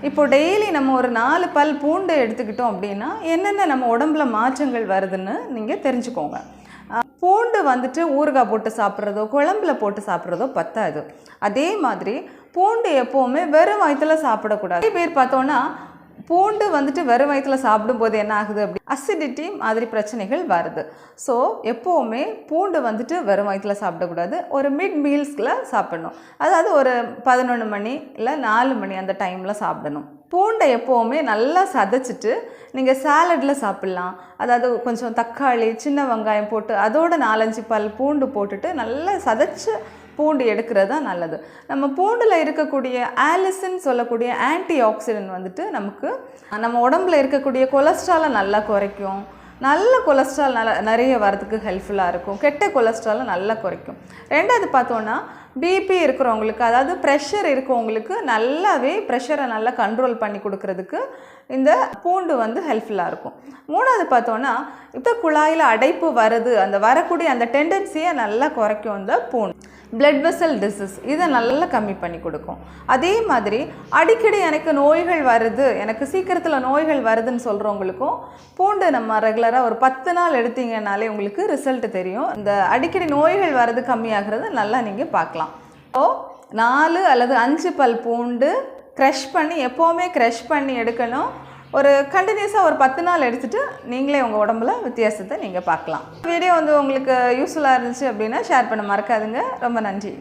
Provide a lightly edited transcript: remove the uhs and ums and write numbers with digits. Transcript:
இப்போ டெய்லி நம்ம ஒரு 4 பல் பூண்டு எடுத்துக்கிட்டோம் அப்படின்னா என்னென்ன நம்ம உடம்புல மாற்றங்கள் வருதுன்னு நீங்கள் தெரிஞ்சுக்கோங்க. பூண்டு வந்துட்டு ஊறுகாய் போட்டு சாப்பிட்றதோ குழம்புல போட்டு சாப்பிட்றதோ பத்தாது. அதே மாதிரி பூண்டு எப்போவுமே வெறும் வயிற்றில் சாப்பிடக்கூடாது. நிறைய பேர் பார்த்தோன்னா பூண்டு வந்துட்டு வெறும் வயிற்றில் சாப்பிடும்போது என்ன ஆகுது அப்படி அசிடிட்டி மாதிரி பிரச்சனைகள் வருது. ஸோ எப்போவுமே பூண்டு வந்துட்டு வெறும் வயிற்றில் சாப்பிடக்கூடாது. ஒரு மிட் மீல்ஸில் சாப்பிடணும். அதாவது ஒரு 11 மணி இல்லை 4 மணி அந்த டைமில் சாப்பிடணும். பூண்டை எப்போவுமே நல்லா சதைச்சிட்டு நீங்கள் சாலடில் சாப்பிட்லாம். அதாவது கொஞ்சம் தக்காளி சின்ன வெங்காயம் போட்டு அதோட 4-5 பல் பூண்டு போட்டுட்டு நல்லா சதைச்சு பூண்டு எடுக்கிறது தான் நல்லது. நம்ம பூண்டில் இருக்கக்கூடிய ஆலிசின் சொல்லக்கூடிய ஆன்டி ஆக்சிடென்ட் வந்துட்டு நமக்கு நம்ம உடம்புல இருக்கக்கூடிய கொலஸ்ட்ராலை நல்லா குறைக்கும். நல்ல கொலஸ்ட்ரால் நிறைய வரதுக்கு ஹெல்ப்ஃபுல்லாக இருக்கும். கெட்ட கொலஸ்ட்ராலை நல்லா குறைக்கும். ரெண்டாவது பார்த்தோன்னா பிபி இருக்கிறவங்களுக்கு, அதாவது ப்ரெஷர் இருக்கவங்களுக்கு நல்லாவே ப்ரெஷரை நல்லா கண்ட்ரோல் பண்ணி கொடுக்கறதுக்கு இந்த பூண்டு வந்து ஹெல்ப்ஃபுல்லாக இருக்கும். மூணாவது பார்த்தோன்னா இப்போ குழாயில் அடைப்பு வருது, அந்த வரக்கூடிய அந்த டெண்டன்சியை நல்லா குறைக்கும் இந்த பூண்டு. பிளட் வெசல் டிசீஸ் இதை நல்லா கம்மி பண்ணி கொடுக்கும். அதே மாதிரி அடிக்கடி எனக்கு நோய்கள் வருது, எனக்கு சீக்கிரத்தில் நோய்கள் வருதுன்னு சொல்கிறவங்களுக்கும் பூண்டு நம்ம ரெகுலராக ஒரு 10 நாள் எடுத்தீங்கன்னாலே உங்களுக்கு ரிசல்ட் தெரியும். இந்த அடிக்கடி நோய்கள் வர்றது கம்மியாகிறது நல்லா நீங்கள் பார்க்கலாம். ஸோ 4 அல்லது 5 பல் பூண்டு க்ரஷ் பண்ணி எப்போவுமே க்ரஷ் பண்ணி எடுக்கணும். ஒரு கண்டினியூஸாக ஒரு 10 நாள் எடுத்துகிட்டு நீங்களே உங்கள் உடம்புல வித்தியாசத்தை நீங்கள் பார்க்கலாம். வீடியோ வந்து உங்களுக்கு யூஸ்ஃபுல்லாக இருந்துச்சு அப்படின்னா ஷேர் பண்ண மறக்காதுங்க. ரொம்ப நன்றி.